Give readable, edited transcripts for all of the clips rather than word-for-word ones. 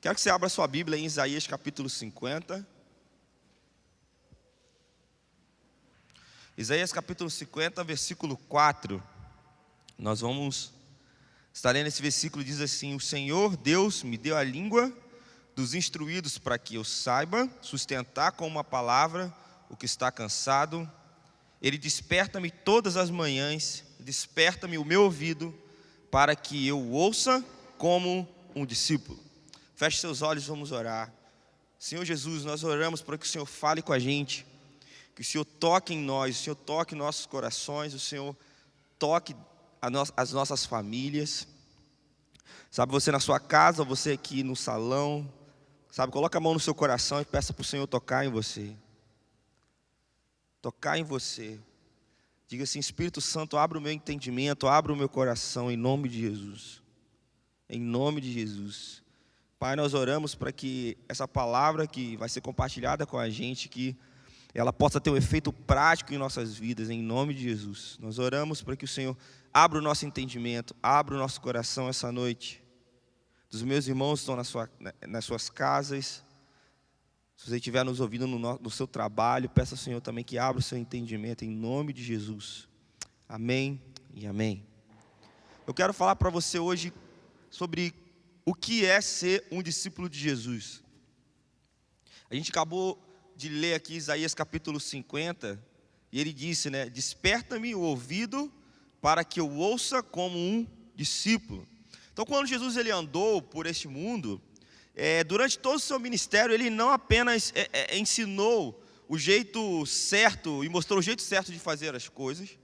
Quero que você abra sua Bíblia em Isaías capítulo 50. Isaías capítulo 50, versículo 4. Nós vamos estar lendo esse versículo, diz assim: O Senhor Deus me deu a língua dos instruídos para que eu saiba sustentar com uma palavra o que está cansado. Ele desperta-me todas as manhãs, desperta-me o meu ouvido, para que eu ouça como um discípulo. Feche seus olhos, vamos orar. Senhor Jesus, nós oramos para que o Senhor fale com a gente, que o Senhor toque em nós, o Senhor toque em nossos corações, o Senhor toque as nossas famílias. Sabe, você na sua casa, você aqui no salão, sabe, coloca a mão no seu coração e peça para o Senhor tocar em você. Tocar em você. Diga assim: Espírito Santo, abra o meu entendimento, abra o meu coração, em nome de Jesus. Em nome de Jesus. Pai, nós oramos para que essa palavra que vai ser compartilhada com a gente, que ela possa ter um efeito prático em nossas vidas, em nome de Jesus. Nós oramos para que o Senhor abra o nosso entendimento, abra o nosso coração essa noite. Dos meus irmãos que estão nas suas casas, se você estiver nos ouvindo no seu trabalho, peça ao Senhor também que abra o seu entendimento, em nome de Jesus. Amém e amém. Eu quero falar para você hoje sobre o que é ser um discípulo de Jesus. A gente acabou de ler aqui Isaías capítulo 50, e ele disse, desperta-me o ouvido para que eu ouça como um discípulo. Então, quando Jesus ele andou por este mundo, durante todo o seu ministério, ele não apenas ensinou o jeito certo e mostrou o jeito certo de fazer as coisas,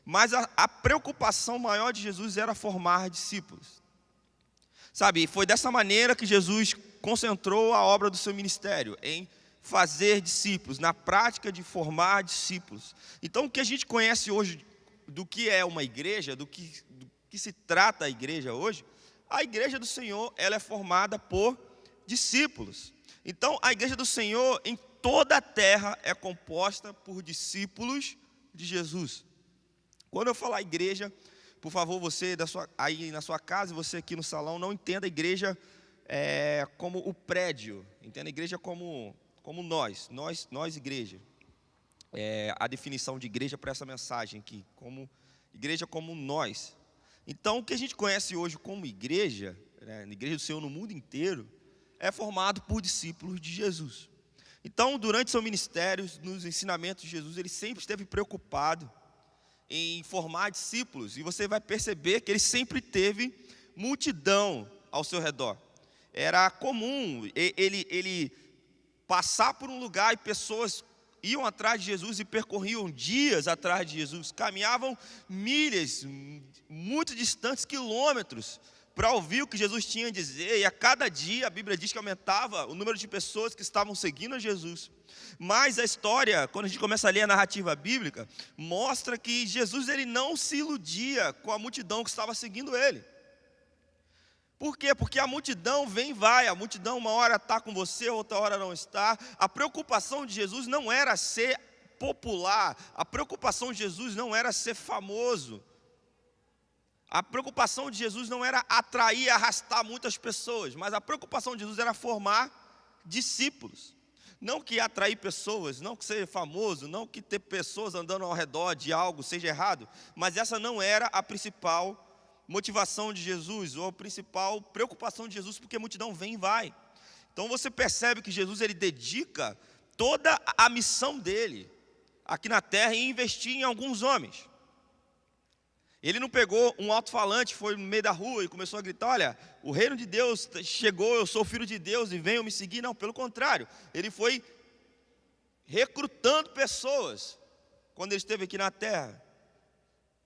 mas a preocupação maior de Jesus era formar discípulos. Sabe, foi dessa maneira que Jesus concentrou a obra do seu ministério, em fazer discípulos, na prática de formar discípulos. Então, o que a gente conhece hoje do que é uma igreja, do que se trata a igreja hoje, a igreja do Senhor, ela é formada por discípulos. Então, a igreja do Senhor em toda a terra é composta por discípulos de Jesus. Quando eu falar igreja, por favor, você aí na sua casa e você aqui no salão, não entenda a igreja como o prédio, entenda a igreja como nós igreja. A definição de igreja para essa mensagem aqui, como igreja como nós. Então, o que a gente conhece hoje como igreja, a igreja do Senhor no mundo inteiro, é formado por discípulos de Jesus. Então, durante seu ministério, nos ensinamentos de Jesus, ele sempre esteve preocupado em formar discípulos, e você vai perceber que ele sempre teve multidão ao seu redor. Era comum ele passar por um lugar e pessoas iam atrás de Jesus e percorriam dias atrás de Jesus, caminhavam milhas, muito distantes, quilômetros, para ouvir o que Jesus tinha a dizer, e a cada dia a Bíblia diz que aumentava o número de pessoas que estavam seguindo a Jesus. Mas a história, quando a gente começa a ler a narrativa bíblica, mostra que Jesus ele não se iludia com a multidão que estava seguindo ele. Por quê? Porque a multidão vem e vai, a multidão uma hora está com você, outra hora não está. A preocupação de Jesus não era ser popular, a preocupação de Jesus não era ser famoso. A preocupação de Jesus não era atrair, arrastar muitas pessoas, mas a preocupação de Jesus era formar discípulos. Não que atrair pessoas, não que ser famoso, não que ter pessoas andando ao redor de algo seja errado, mas essa não era a principal motivação de Jesus, ou a principal preocupação de Jesus, porque a multidão vem e vai. Então você percebe que Jesus ele dedica toda a missão dele aqui na terra em investir em alguns homens. Ele não pegou um alto-falante, foi no meio da rua e começou a gritar: olha, o reino de Deus chegou, eu sou filho de Deus e venham me seguir. Não, pelo contrário, ele foi recrutando pessoas quando ele esteve aqui na terra.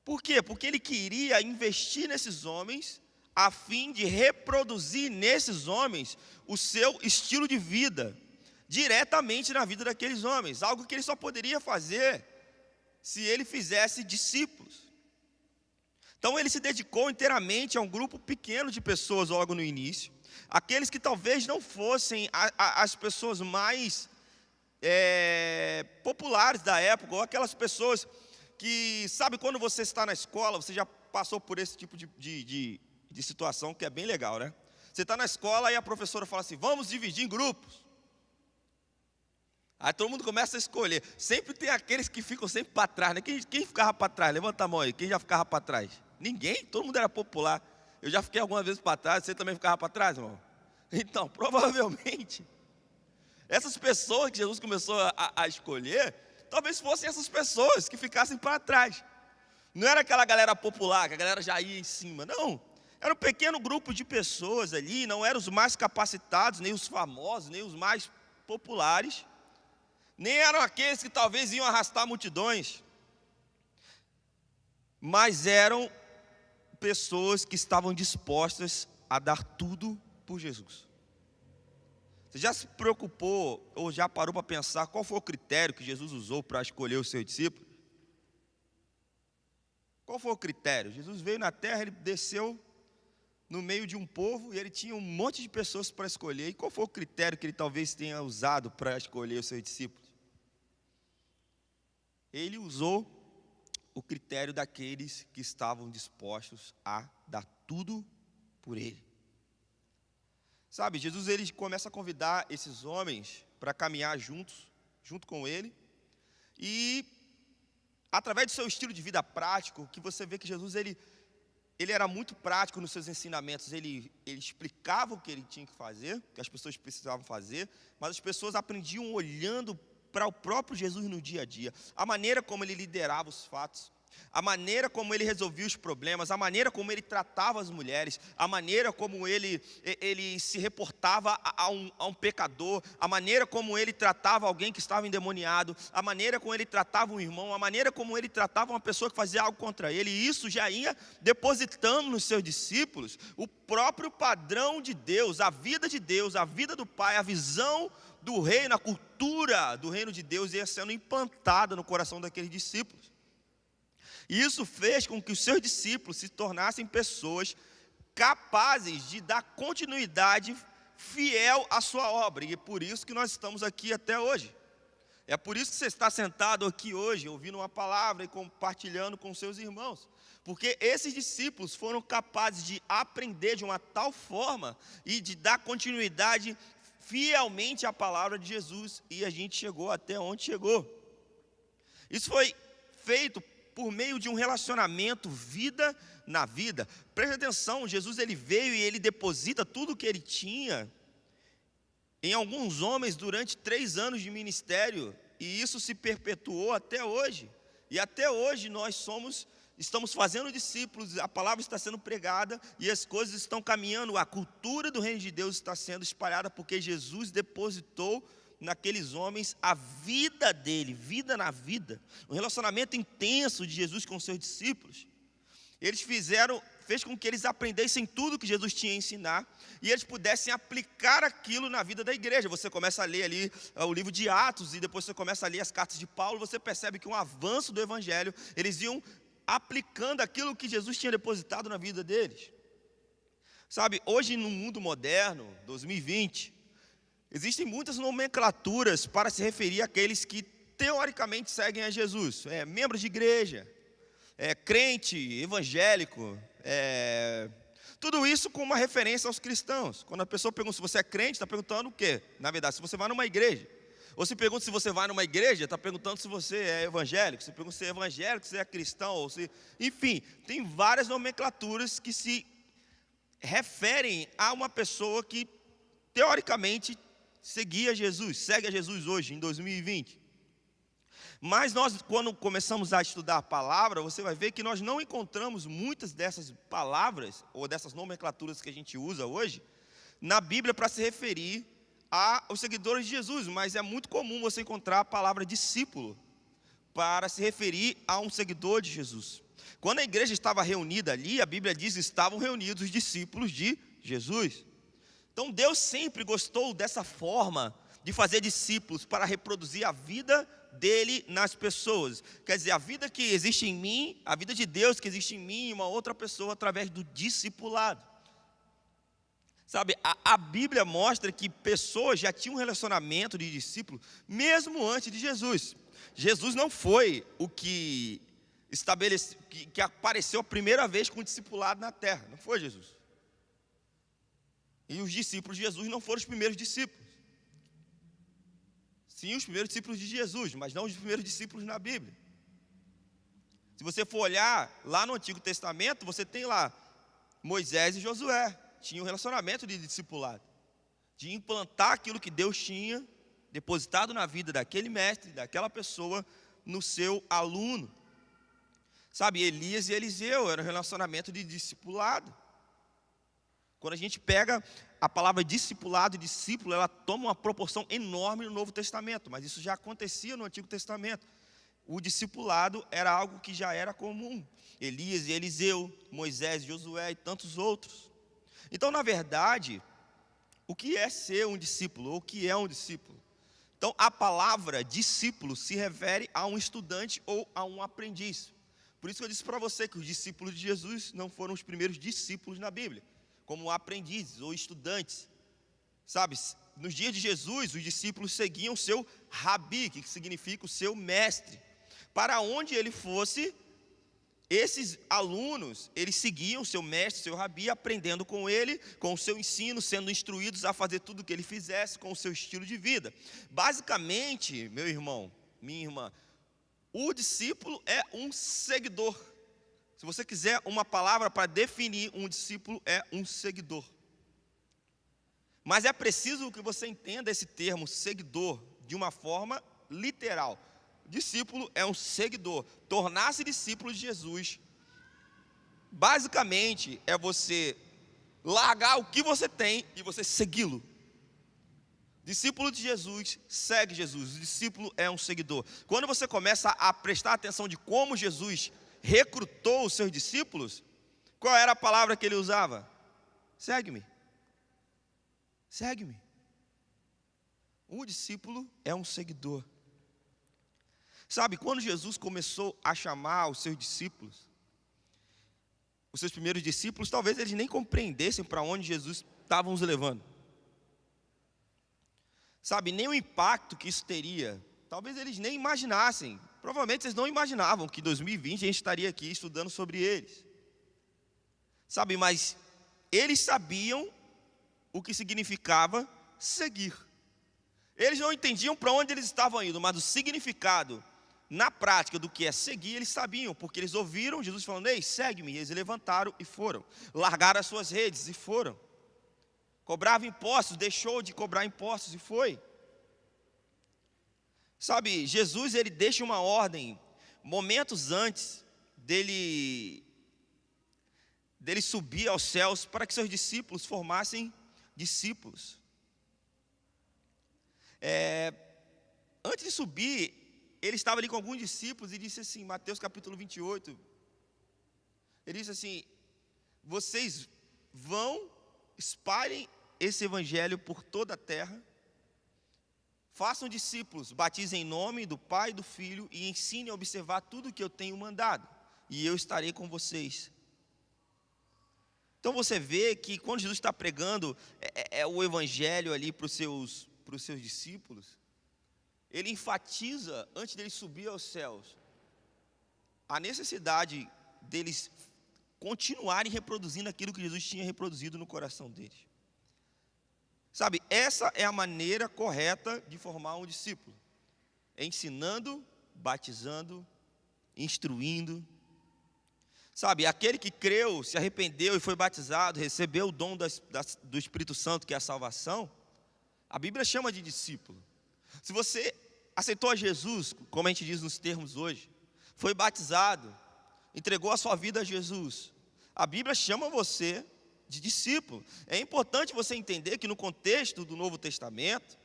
Por quê? Porque ele queria investir nesses homens a fim de reproduzir nesses homens o seu estilo de vida, diretamente na vida daqueles homens, algo que ele só poderia fazer se ele fizesse discípulos. Então ele se dedicou inteiramente a um grupo pequeno de pessoas logo no início, aqueles que talvez não fossem as pessoas mais populares da época, ou aquelas pessoas que, sabe, quando você está na escola, você já passou por esse tipo de situação que é bem legal, né? Você está na escola e a professora fala assim, vamos dividir em grupos. Aí todo mundo começa a escolher. Sempre tem aqueles que ficam sempre para trás, né? Quem ficava para trás? Levanta a mão aí. Quem já ficava para trás? Ninguém? Todo mundo era popular. Eu já fiquei algumas vezes para trás. Você também ficava para trás, irmão? Então, provavelmente, essas pessoas que Jesus começou a escolher, talvez fossem essas pessoas que ficassem para trás. Não era aquela galera popular, que a galera já ia em cima. Não. Era um pequeno grupo de pessoas ali. Não eram os mais capacitados, nem os famosos, nem os mais populares. Nem eram aqueles que talvez iam arrastar multidões, mas eram pessoas que estavam dispostas a dar tudo por Jesus. Você já se preocupou ou já parou para pensar qual foi o critério que Jesus usou para escolher os seus discípulos? Qual foi o critério? Jesus veio na terra, ele desceu no meio de um povo e ele tinha um monte de pessoas para escolher. E qual foi o critério que ele talvez tenha usado para escolher os seus discípulos? Ele usou o critério daqueles que estavam dispostos a dar tudo por ele. Sabe, Jesus ele começa a convidar esses homens para caminhar junto com ele. E através do seu estilo de vida prático, que você vê que Jesus ele era muito prático nos seus ensinamentos. Ele explicava o que ele tinha que fazer, o que as pessoas precisavam fazer, mas as pessoas aprendiam olhando para o próprio Jesus no dia a dia, a maneira como ele liderava os fatos, a maneira como ele resolvia os problemas, a maneira como ele tratava as mulheres, a maneira como ele se reportava a um pecador, a maneira como ele tratava alguém que estava endemoniado, a maneira como ele tratava um irmão, a maneira como ele tratava uma pessoa que fazia algo contra ele. E isso já ia depositando nos seus discípulos o próprio padrão de Deus, a vida do Pai, a visão do reino, a cultura do reino de Deus ia sendo implantada no coração daqueles discípulos. E isso fez com que os seus discípulos se tornassem pessoas capazes de dar continuidade fiel à sua obra. E é por isso que nós estamos aqui até hoje. É por isso que você está sentado aqui hoje, ouvindo uma palavra e compartilhando com seus irmãos. Porque esses discípulos foram capazes de aprender de uma tal forma e de dar continuidade fielmente à palavra de Jesus. E a gente chegou até onde chegou. Isso foi feito por meio de um relacionamento vida na vida. Preste atenção, Jesus ele veio e ele deposita tudo o que ele tinha em alguns homens durante 3 anos de ministério, e isso se perpetuou até hoje. E até hoje nós estamos fazendo discípulos, a palavra está sendo pregada e as coisas estão caminhando, a cultura do reino de Deus está sendo espalhada, porque Jesus depositou naqueles homens a vida dele, vida na vida, um relacionamento intenso de Jesus com seus discípulos. Eles fez com que eles aprendessem tudo que Jesus tinha a ensinar e eles pudessem aplicar aquilo na vida da igreja. Você começa a ler ali o livro de Atos e depois você começa a ler as cartas de Paulo, você percebe que um avanço do evangelho, eles iam aplicando aquilo que Jesus tinha depositado na vida deles. Sabe, hoje no mundo moderno, 2020, existem muitas nomenclaturas para se referir àqueles que teoricamente seguem a Jesus. Membros de igreja, crente, evangélico, tudo isso com uma referência aos cristãos. Quando a pessoa pergunta se você é crente, está perguntando o quê? Na verdade, se você vai numa igreja. Ou se pergunta se você vai numa igreja, está perguntando se você é evangélico. Se pergunta se é evangélico, se é cristão, ou se... Enfim, tem várias nomenclaturas que se referem a uma pessoa que teoricamente segue a Jesus hoje, em 2020. Mas nós, quando começamos a estudar a palavra, você vai ver que nós não encontramos muitas dessas palavras, ou dessas nomenclaturas que a gente usa hoje, na Bíblia para se referir aos seguidores de Jesus. Mas é muito comum você encontrar a palavra discípulo para se referir a um seguidor de Jesus. Quando a igreja estava reunida ali, a Bíblia diz que estavam reunidos os discípulos de Jesus. Então Deus sempre gostou dessa forma de fazer discípulos para reproduzir a vida dele nas pessoas. Quer dizer, a vida que existe em mim, a vida de Deus que existe em mim e uma outra pessoa através do discipulado. Sabe, a Bíblia mostra que pessoas já tinham um relacionamento de discípulo mesmo antes de Jesus. Jesus não foi o que apareceu a primeira vez com o discipulado na terra. Não foi Jesus. E os discípulos de Jesus não foram os primeiros discípulos. Sim, os primeiros discípulos de Jesus, mas não os primeiros discípulos na Bíblia. Se você for olhar lá no Antigo Testamento, você tem lá Moisés e Josué. Tinha um relacionamento de discipulado, de implantar aquilo que Deus tinha depositado na vida daquele mestre, daquela pessoa, no seu aluno. Sabe, Elias e Eliseu, era um relacionamento de discipulado. Quando a gente pega a palavra discipulado e discípulo, ela toma uma proporção enorme no Novo Testamento, mas isso já acontecia no Antigo Testamento. O discipulado era algo que já era comum. Elias e Eliseu, Moisés, Josué e tantos outros. Então, na verdade, o que é ser um discípulo? Ou o que é um discípulo? Então, a palavra discípulo se refere a um estudante ou a um aprendiz. Por isso que eu disse para você que os discípulos de Jesus não foram os primeiros discípulos na Bíblia, como aprendizes ou estudantes. Sabe, nos dias de Jesus, os discípulos seguiam o seu rabi, que significa o seu mestre. Para onde ele fosse, esses alunos, eles seguiam o seu mestre, seu rabi, aprendendo com ele, com o seu ensino, sendo instruídos a fazer tudo o que ele fizesse, com o seu estilo de vida. Basicamente, meu irmão, minha irmã, o discípulo é um seguidor. Se você quiser uma palavra para definir um discípulo, é um seguidor. Mas é preciso que você entenda esse termo seguidor de uma forma literal. Discípulo é um seguidor. Tornar-se discípulo de Jesus, basicamente, é você largar o que você tem e você segui-lo. Discípulo de Jesus segue Jesus. O discípulo é um seguidor. Quando você começa a prestar atenção de como Jesus recrutou os seus discípulos, qual era a palavra que ele usava? Segue-me. Segue-me. Um discípulo é um seguidor. Sabe, quando Jesus começou a chamar os seus discípulos, os seus primeiros discípulos, talvez eles nem compreendessem para onde Jesus estava os levando. Sabe, nem o impacto que isso teria, talvez eles nem imaginassem. Provavelmente eles não imaginavam que em 2020 a gente estaria aqui estudando sobre eles. Sabe, mas eles sabiam o que significava seguir. Eles não entendiam para onde eles estavam indo, mas o significado, na prática, do que é seguir, eles sabiam, porque eles ouviram Jesus falando: ei, segue-me. E eles levantaram e foram. Largaram as suas redes e foram. Cobrava impostos, deixou de cobrar impostos e foi. Sabe, Jesus, ele deixa uma ordem, momentos antes dele subir aos céus, para que seus discípulos formassem discípulos. Antes de subir, ele estava ali com alguns discípulos e disse assim, Mateus capítulo 28, ele disse assim: vocês vão, espalhem esse evangelho por toda a terra, façam discípulos, batizem em nome do Pai e do Filho e ensinem a observar tudo o que eu tenho mandado, e eu estarei com vocês. Então você vê que quando Jesus está pregando o evangelho ali para os seus discípulos, ele enfatiza, antes dele subir aos céus, a necessidade deles continuarem reproduzindo aquilo que Jesus tinha reproduzido no coração deles. Sabe, essa é a maneira correta de formar um discípulo: ensinando, batizando, instruindo. Sabe, aquele que creu, se arrependeu e foi batizado, recebeu o dom do Espírito Santo, que é a salvação, a Bíblia chama de discípulo. Se você aceitou a Jesus, como a gente diz nos termos hoje, foi batizado, entregou a sua vida a Jesus, a Bíblia chama você de discípulo. É importante você entender que no contexto do Novo Testamento,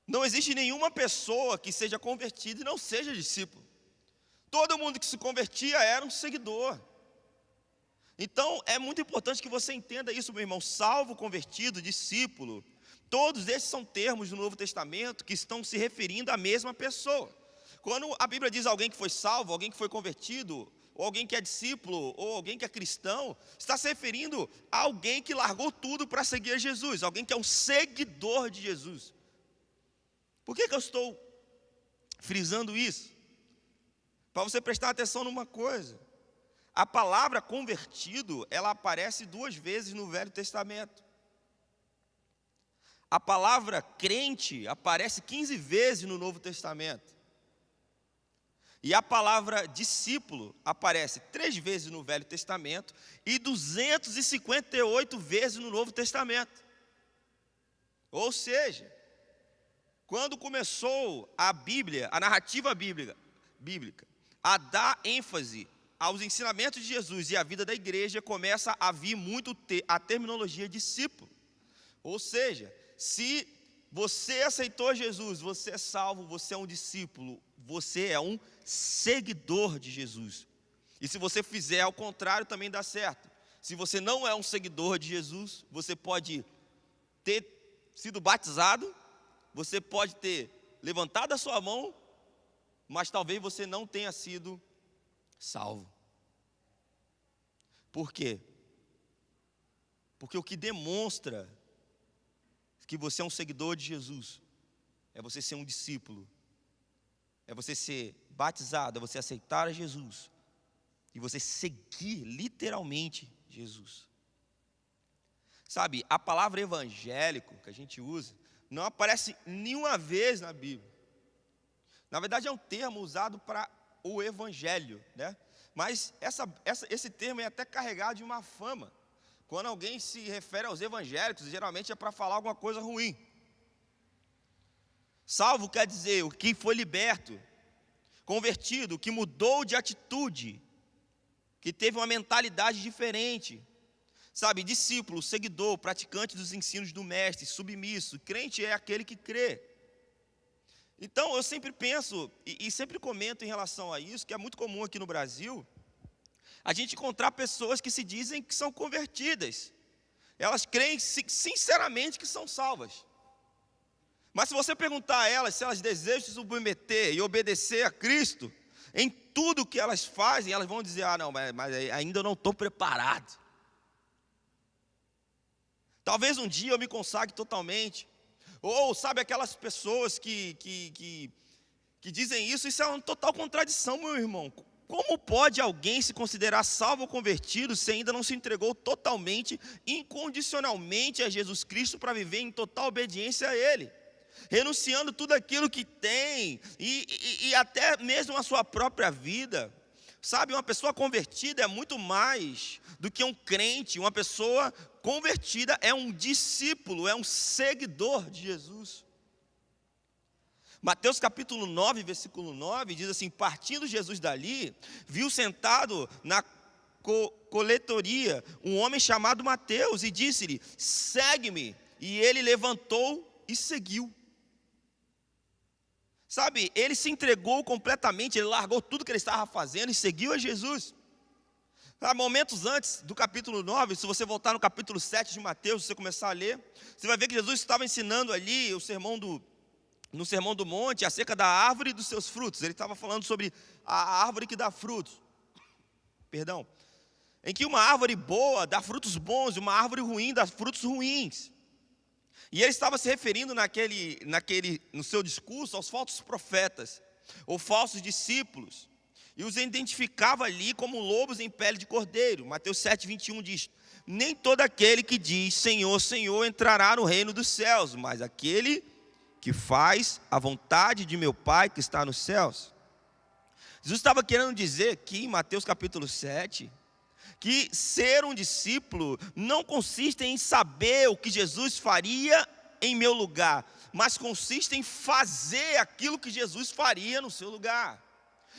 não existe nenhuma pessoa que seja convertida e não seja discípulo. Todo mundo que se convertia era um seguidor. Então, é muito importante que você entenda isso, meu irmão. Salvo, convertido, discípulo, todos esses são termos do Novo Testamento que estão se referindo à mesma pessoa. Quando a Bíblia diz alguém que foi salvo, alguém que foi convertido, ou alguém que é discípulo, ou alguém que é cristão, está se referindo a alguém que largou tudo para seguir a Jesus, alguém que é um seguidor de Jesus. Por que eu estou frisando isso? Para você prestar atenção numa coisa: a palavra convertido, ela aparece 2 vezes no Velho Testamento. A palavra crente aparece 15 vezes no Novo Testamento. E a palavra discípulo aparece 3 vezes no Velho Testamento e 258 vezes no Novo Testamento. Ou seja, quando começou a Bíblia, a narrativa bíblica, a dar ênfase aos ensinamentos de Jesus e à vida da igreja, começa a vir muito a terminologia discípulo. Ou seja, se você aceitou Jesus, você é salvo, você é um discípulo, você é um seguidor de Jesus. E se você fizer ao contrário, também dá certo. Se você não é um seguidor de Jesus, você pode ter sido batizado, você pode ter levantado a sua mão, mas talvez você não tenha sido salvo. Por quê? Porque o que demonstra que você é um seguidor de Jesus é você ser um discípulo, é você ser batizado, é você aceitar a Jesus e você seguir literalmente Jesus. Sabe, a palavra evangélico que a gente usa não aparece nenhuma vez na Bíblia. Na verdade é um termo usado para o evangelho, né? Mas esse termo é até carregado de uma fama. Quando alguém se refere aos evangélicos, geralmente é para falar alguma coisa ruim. Salvo quer dizer o que foi liberto, convertido, que mudou de atitude, que teve uma mentalidade diferente. Sabe, discípulo, seguidor, praticante dos ensinos do mestre, submisso. Crente é aquele que crê. Então eu sempre penso e sempre comento em relação a isso, que é muito comum aqui no Brasil, a gente encontrar pessoas que se dizem que são convertidas. Elas creem sinceramente que são salvas. Mas se você perguntar a elas se elas desejam se submeter e obedecer a Cristo, em tudo que elas fazem, elas vão dizer, não, mas ainda eu não estou preparado. Talvez um dia eu me consagre totalmente. Ou sabe aquelas pessoas que dizem isso é uma total contradição, meu irmão. Como pode alguém se considerar salvo ou convertido se ainda não se entregou totalmente, incondicionalmente a Jesus Cristo para viver em total obediência a Ele? Renunciando tudo aquilo que tem e até mesmo a sua própria vida. Sabe, uma pessoa convertida é muito mais do que um crente. Uma pessoa convertida é um discípulo, é um seguidor de Jesus. Mateus capítulo 9, versículo 9, diz assim: partindo Jesus dali, viu sentado na coletoria um homem chamado Mateus, e disse-lhe, segue-me. E ele levantou e seguiu. Sabe, ele se entregou completamente, ele largou tudo que ele estava fazendo e seguiu a Jesus. Há momentos antes do capítulo 9, se você voltar no capítulo 7 de Mateus, se você começar a ler, você vai ver que Jesus estava ensinando ali no Sermão do Monte, acerca da árvore e dos seus frutos. Ele estava falando sobre a árvore que dá frutos. Em que uma árvore boa dá frutos bons e uma árvore ruim dá frutos ruins. E ele estava se referindo no seu discurso aos falsos profetas, ou falsos discípulos, e os identificava ali como lobos em pele de cordeiro. Mateus 7, 21 diz, nem todo aquele que diz Senhor, Senhor entrará no reino dos céus, mas aquele que faz a vontade de meu Pai que está nos céus. Jesus estava querendo dizer aqui em Mateus capítulo 7, que ser um discípulo não consiste em saber o que Jesus faria em meu lugar, mas consiste em fazer aquilo que Jesus faria no seu lugar.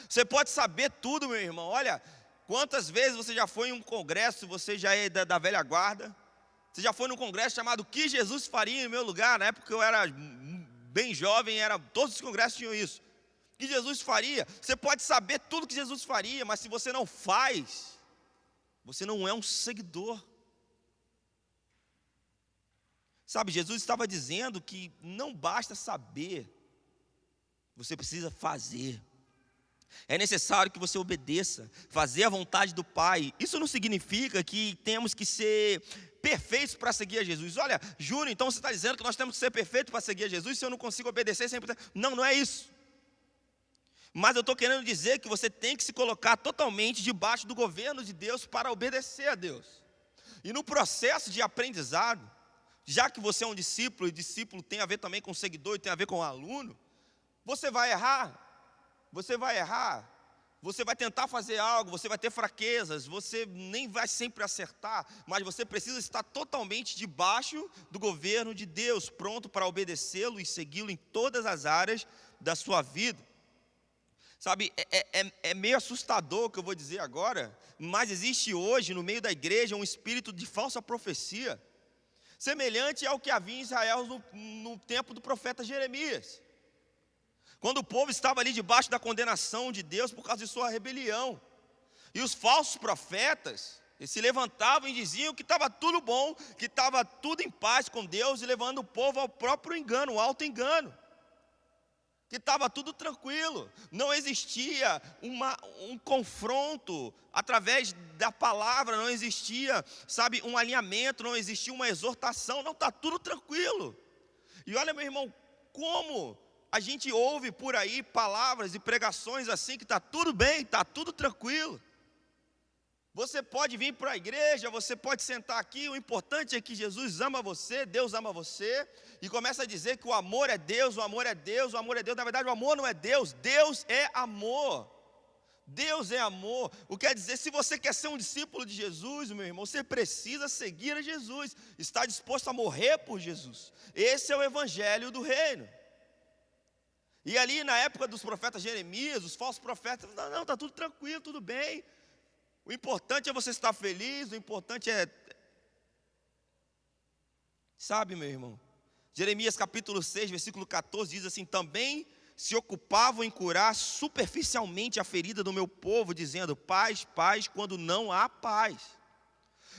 Você pode saber tudo, meu irmão. Olha, quantas vezes você já foi em um congresso, você já é da velha guarda, você já foi num congresso chamado O que Jesus faria em meu lugar? Na época eu era bem jovem, todos os congressos tinham isso. O que Jesus faria? Você pode saber tudo que Jesus faria, mas se você não faz, você não é um seguidor. Sabe, Jesus estava dizendo que não basta saber, você precisa fazer. É necessário que você obedeça, fazer a vontade do Pai. Isso não significa que temos que ser perfeitos para seguir a Jesus. Olha, Júnior, então você está dizendo que nós temos que ser perfeitos para seguir a Jesus se eu não consigo obedecer 100%? Não, não é isso. Mas eu estou querendo dizer que você tem que se colocar totalmente debaixo do governo de Deus para obedecer a Deus. E no processo de aprendizado, já que você é um discípulo, e discípulo tem a ver também com seguidor, e tem a ver com aluno, você vai errar, você vai tentar fazer algo, você vai ter fraquezas, você nem vai sempre acertar, mas você precisa estar totalmente debaixo do governo de Deus, pronto para obedecê-lo e segui-lo em todas as áreas da sua vida. Sabe, é meio assustador o que eu vou dizer agora, mas existe hoje no meio da igreja um espírito de falsa profecia, semelhante ao que havia em Israel no tempo do profeta Jeremias, quando o povo estava ali debaixo da condenação de Deus por causa de sua rebelião, e os falsos profetas se levantavam e diziam que estava tudo bom, que estava tudo em paz com Deus, e levando o povo ao próprio engano, ao auto-engano, que estava tudo tranquilo, não existia um confronto através da palavra, não existia, sabe, um alinhamento, não existia uma exortação, não, está tudo tranquilo. E olha, meu irmão, como a gente ouve por aí palavras e pregações assim, que está tudo bem, está tudo tranquilo. Você pode vir para a igreja, você pode sentar aqui, o importante é que Jesus ama você, Deus ama você, e começa a dizer que o amor é Deus, o amor é Deus, o amor é Deus. Na verdade, o amor não é Deus, Deus é amor. Deus é amor. O que quer dizer, se você quer ser um discípulo de Jesus, meu irmão, você precisa seguir a Jesus, está disposto a morrer por Jesus. Esse é o evangelho do reino. E ali na época dos profetas Jeremias, os falsos profetas, não, está tudo tranquilo, tudo bem. O importante é você estar feliz, o importante é... Sabe, meu irmão, Jeremias capítulo 6, versículo 14, diz assim: também se ocupavam em curar superficialmente a ferida do meu povo, dizendo paz, paz, quando não há paz.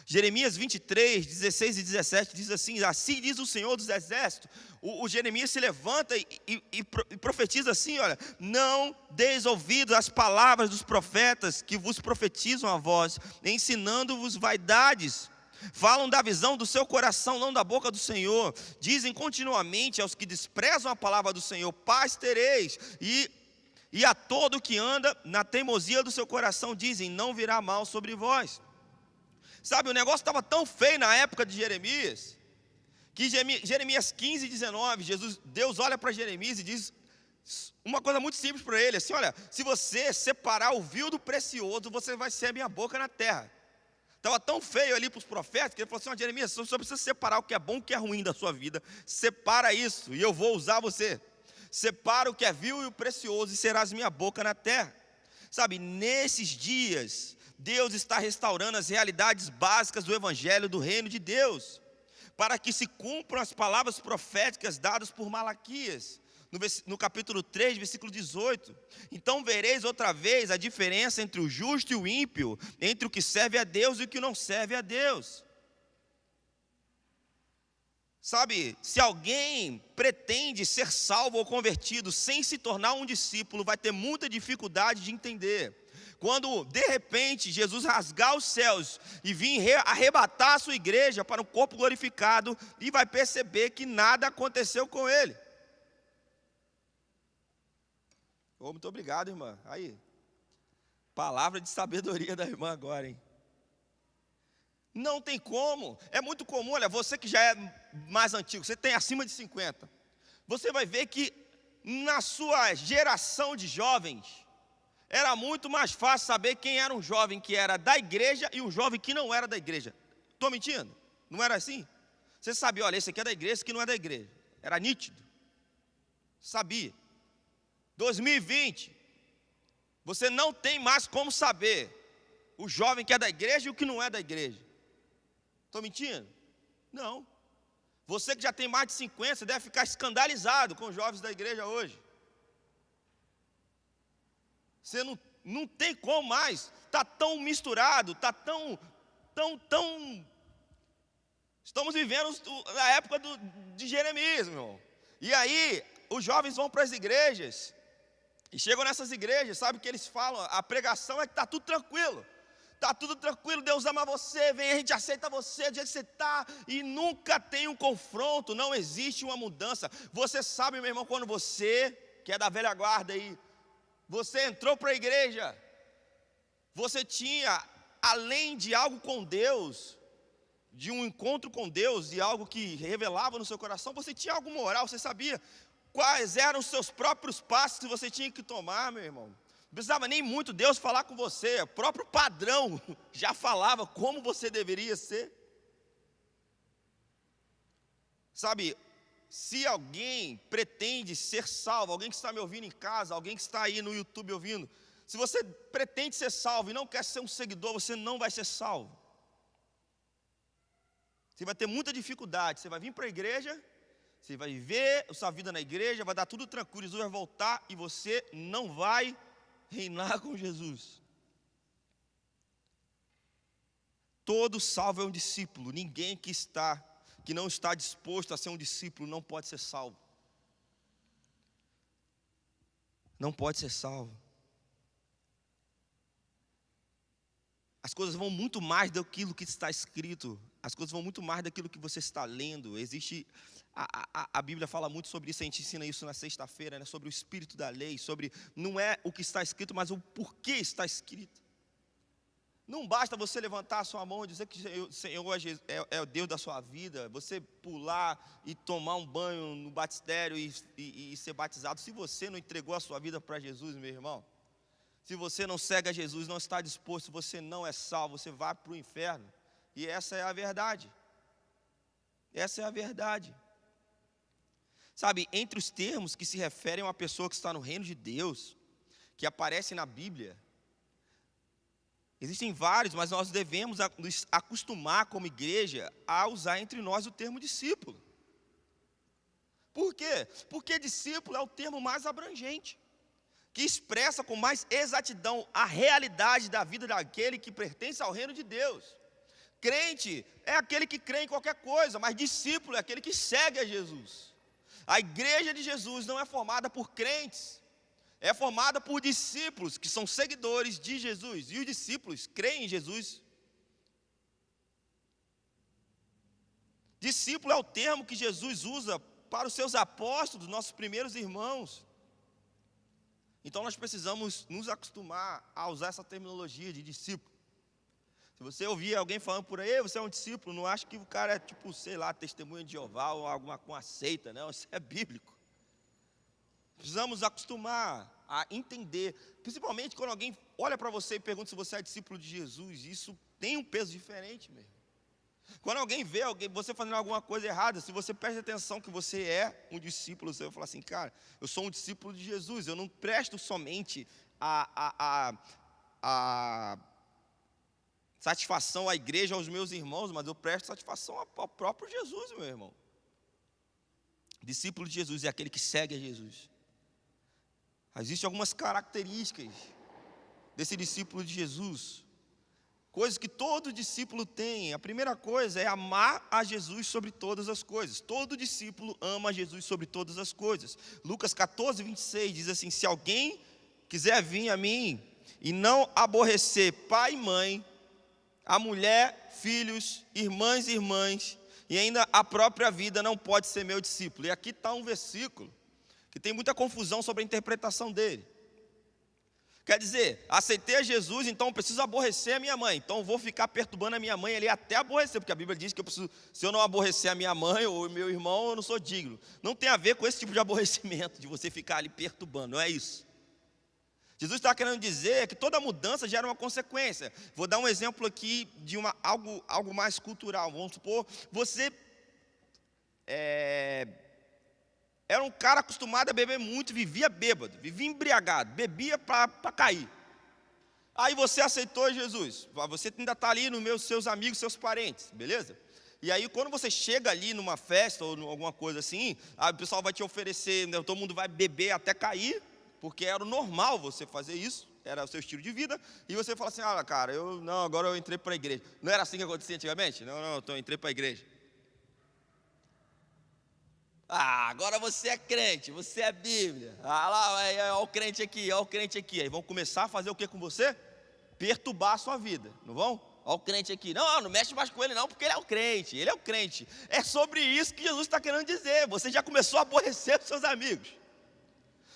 Jeremias 23, 16 e 17 diz assim: assim diz o Senhor dos Exércitos. O Jeremias se levanta e profetiza assim: olha, não deis ouvido às palavras dos profetas que vos profetizam a vós, ensinando-vos vaidades. Falam da visão do seu coração, não da boca do Senhor. Dizem continuamente aos que desprezam a palavra do Senhor: paz tereis. E a todo que anda na teimosia do seu coração dizem: não virá mal sobre vós. Sabe, o negócio estava tão feio na época de Jeremias, que Jeremias 15, 19, Deus olha para Jeremias e diz uma coisa muito simples para ele, assim: olha, se você separar o vil do precioso, você vai ser a minha boca na terra. Estava tão feio ali para os profetas, que ele falou assim: Jeremias, você só precisa separar o que é bom e o que é ruim da sua vida, separa isso, e eu vou usar você. Separa o que é vil e o precioso, e serás minha boca na terra. Sabe, nesses dias, Deus está restaurando as realidades básicas do evangelho do reino de Deus, para que se cumpram as palavras proféticas dadas por Malaquias, no capítulo 3, versículo 18. Então vereis outra vez a diferença entre o justo e o ímpio, entre o que serve a Deus e o que não serve a Deus. Sabe, se alguém pretende ser salvo ou convertido sem se tornar um discípulo, vai ter muita dificuldade de entender. Quando, de repente, Jesus rasgar os céus e vir arrebatar a sua igreja para um corpo glorificado, e vai perceber que nada aconteceu com ele. Oh, muito obrigado, irmã. Aí, palavra de sabedoria da irmã agora, hein? Não tem como, é muito comum. Olha, você que já é mais antigo, você tem acima de 50, você vai ver que na sua geração de jovens, era muito mais fácil saber quem era um jovem que era da igreja e um jovem que não era da igreja. Estou mentindo? Não era assim? Você sabia, olha, esse aqui é da igreja, esse aqui não é da igreja. Era nítido. Sabia. 2020, você não tem mais como saber o jovem que é da igreja e o que não é da igreja. Estou mentindo? Não. Você que já tem mais de 50, você deve ficar escandalizado com os jovens da igreja hoje. Você não tem como mais, está tão misturado, está tão... Estamos vivendo a época de Jeremias, meu irmão. E aí, os jovens vão para as igrejas, e chegam nessas igrejas, sabe o que eles falam? A pregação é que está tudo tranquilo. Está tudo tranquilo, Deus ama você, vem, a gente aceita você do jeito que você está, e nunca tem um confronto, não existe uma mudança. Você sabe, meu irmão, quando você, que é da velha guarda aí, Você entrou para a igreja, você tinha, além de algo com Deus, de um encontro com Deus, de algo que revelava no seu coração, você tinha algo moral, você sabia quais eram os seus próprios passos que você tinha que tomar, meu irmão. Não precisava nem muito Deus falar com você, o próprio padrão já falava como você deveria ser. Sabe, se alguém pretende ser salvo, alguém que está me ouvindo em casa, alguém que está aí no YouTube ouvindo, se você pretende ser salvo e não quer ser um seguidor, você não vai ser salvo. Você vai ter muita dificuldade, você vai vir para a igreja, você vai viver a sua vida na igreja, vai dar tudo tranquilo, Jesus vai voltar e você não vai reinar com Jesus. Todo salvo é um discípulo, ninguém que não está disposto a ser um discípulo não pode ser salvo. Não pode ser salvo. As coisas vão muito mais daquilo que está escrito. As coisas vão muito mais daquilo que você está lendo. Existe, a Bíblia fala muito sobre isso, a gente ensina isso na sexta-feira, né, sobre o espírito da lei, sobre, não é o que está escrito, mas o porquê está escrito. Não basta você levantar a sua mão e dizer que o Senhor é o Deus da sua vida, você pular e tomar um banho no batistério e ser batizado, se você não entregou a sua vida para Jesus, meu irmão. Se você não segue a Jesus, não está disposto, você não é salvo, você vai para o inferno. E essa é a verdade. Essa é a verdade. Sabe, entre os termos que se referem a uma pessoa que está no reino de Deus, que aparece na Bíblia, existem vários, mas nós devemos nos acostumar como igreja a usar entre nós o termo discípulo. Por quê? Porque discípulo é o termo mais abrangente, que expressa com mais exatidão a realidade da vida daquele que pertence ao reino de Deus. Crente é aquele que crê em qualquer coisa, mas discípulo é aquele que segue a Jesus. A igreja de Jesus não é formada por crentes, é formada por discípulos que são seguidores de Jesus. E os discípulos creem em Jesus. Discípulo é o termo que Jesus usa para os seus apóstolos, nossos primeiros irmãos. Então nós precisamos nos acostumar a usar essa terminologia de discípulo. Se você ouvir alguém falando por aí, você é um discípulo, não acha que o cara é tipo, sei lá, testemunha de Jeová ou alguma com a seita, não, isso é bíblico. Precisamos acostumar a entender, principalmente quando alguém olha para você e pergunta se você é discípulo de Jesus, isso tem um peso diferente mesmo. Quando alguém vê você fazendo alguma coisa errada, se você presta atenção que você é um discípulo, você vai falar assim, cara, eu sou um discípulo de Jesus, eu não presto somente a satisfação à igreja, aos meus irmãos, mas eu presto satisfação ao próprio Jesus, meu irmão. Discípulo de Jesus é aquele que segue a Jesus. Existem algumas características desse discípulo de Jesus, coisas que todo discípulo tem. A primeira coisa é amar a Jesus sobre todas as coisas. Todo discípulo ama Jesus sobre todas as coisas. Lucas 14, 26 diz assim, se alguém quiser vir a mim e não aborrecer pai e mãe, a mulher, filhos, irmãs e irmãs, e ainda a própria vida, não pode ser meu discípulo. E aqui está um versículo que tem muita confusão sobre a interpretação dele. Quer dizer, aceitei a Jesus, então eu preciso aborrecer a minha mãe. Então eu vou ficar perturbando a minha mãe ali até aborrecer, porque a Bíblia diz que eu preciso, se eu não aborrecer a minha mãe ou o meu irmão, eu não sou digno. Não tem a ver com esse tipo de aborrecimento, de você ficar ali perturbando, não é isso. Jesus está querendo dizer que toda mudança gera uma consequência. Vou dar um exemplo aqui de algo mais cultural. Vamos supor, você era um cara acostumado a beber muito, vivia bêbado, vivia embriagado, bebia para cair. Aí você aceitou Jesus, você ainda está ali nos seus amigos, seus parentes, beleza? E aí quando você chega ali numa festa ou alguma coisa assim, aí o pessoal vai te oferecer, né, todo mundo vai beber até cair, porque era o normal você fazer isso, era o seu estilo de vida, e você fala assim, cara, agora eu entrei para a igreja. Não era assim que acontecia antigamente? Não, eu entrei para a igreja. Agora você é crente, você é Bíblia. Olha o crente aqui, olha o crente aqui. Aí vão começar a fazer o que com você? Perturbar a sua vida, não vão? Olha o crente aqui. Não mexe mais com ele não, porque ele é o crente. É sobre isso que Jesus está querendo dizer. Você já começou a aborrecer os seus amigos.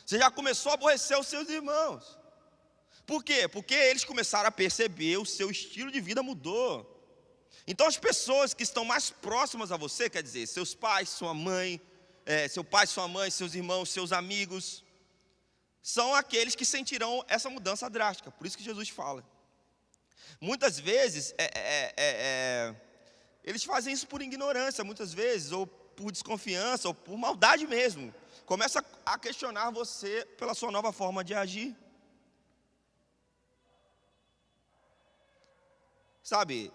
Você já começou a aborrecer os seus irmãos. Por quê? Porque eles começaram a perceber, o seu estilo de vida mudou. Então as pessoas que estão mais próximas a você, quer dizer, seus pais, sua mãe, seu pai, sua mãe, seus irmãos, seus amigos, são aqueles que sentirão essa mudança drástica. Por isso que Jesus fala. Muitas vezes, eles fazem isso por ignorância, muitas vezes, ou por desconfiança, ou por maldade mesmo. Começa a questionar você pela sua nova forma de agir. Sabe,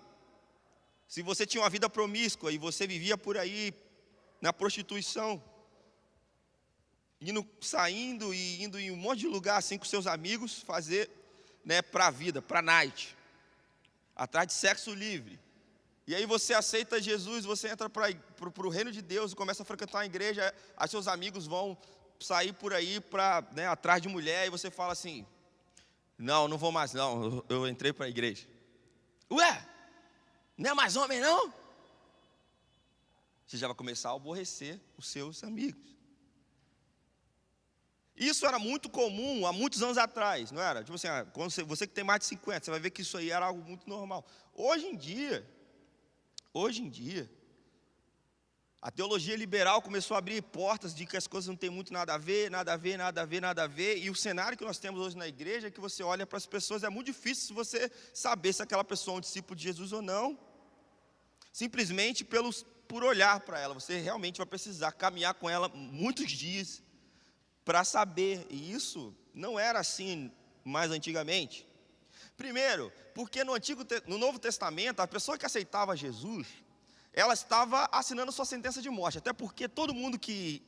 se você tinha uma vida promíscua e você vivia por aí na prostituição, saindo e indo em um monte de lugar assim com seus amigos, fazer, para a vida, para a night, atrás de sexo livre. E aí você aceita Jesus, você entra para o reino de Deus e começa a frequentar a igreja, aí seus amigos vão sair por aí atrás de mulher, e você fala assim, não vou mais não, eu entrei para a igreja. Ué, não é mais homem não? Você já vai começar a aborrecer os seus amigos. Isso era muito comum há muitos anos atrás, não era? Tipo assim, quando você que tem mais de 50, você vai ver que isso aí era algo muito normal. Hoje em dia, a teologia liberal começou a abrir portas de que as coisas não têm muito nada a ver, e o cenário que nós temos hoje na igreja é que você olha para as pessoas, é muito difícil você saber se aquela pessoa é um discípulo de Jesus ou não, simplesmente por olhar para ela. Você realmente vai precisar caminhar com ela muitos dias para saber, e isso não era assim mais antigamente. Primeiro, porque no Novo Testamento, a pessoa que aceitava Jesus, ela estava assinando sua sentença de morte, até porque todo mundo que...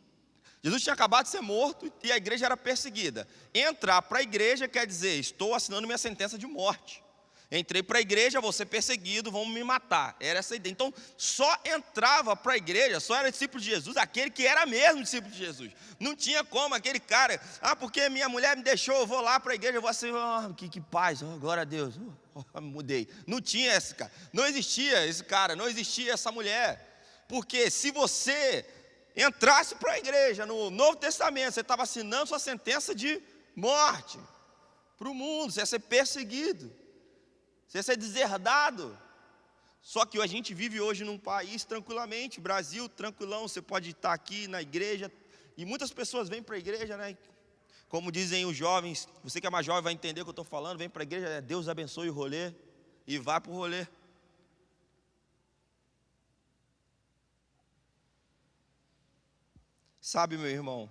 Jesus tinha acabado de ser morto e a igreja era perseguida. Entrar para a igreja quer dizer, estou assinando minha sentença de morte. Entrei para a igreja, vou ser perseguido, vão me matar. Era essa a ideia. Então, só entrava para a igreja, só era discípulo de Jesus, aquele que era mesmo discípulo de Jesus. Não tinha como aquele cara, porque minha mulher me deixou, eu vou lá para a igreja, eu vou assim, que paz, glória a Deus, mudei. Não tinha esse cara, não existia esse cara, não existia essa mulher. Porque se você entrasse para a igreja, no Novo Testamento, você estava assinando sua sentença de morte para o mundo, você ia ser perseguido. Você ia ser deserdado. Só que a gente vive hoje num país tranquilamente, Brasil, tranquilão, você pode estar aqui na igreja, e muitas pessoas vêm para a igreja, como dizem os jovens, você que é mais jovem vai entender o que eu estou falando, vem para a igreja, Deus abençoe o rolê, e vai para o rolê. Sabe, meu irmão,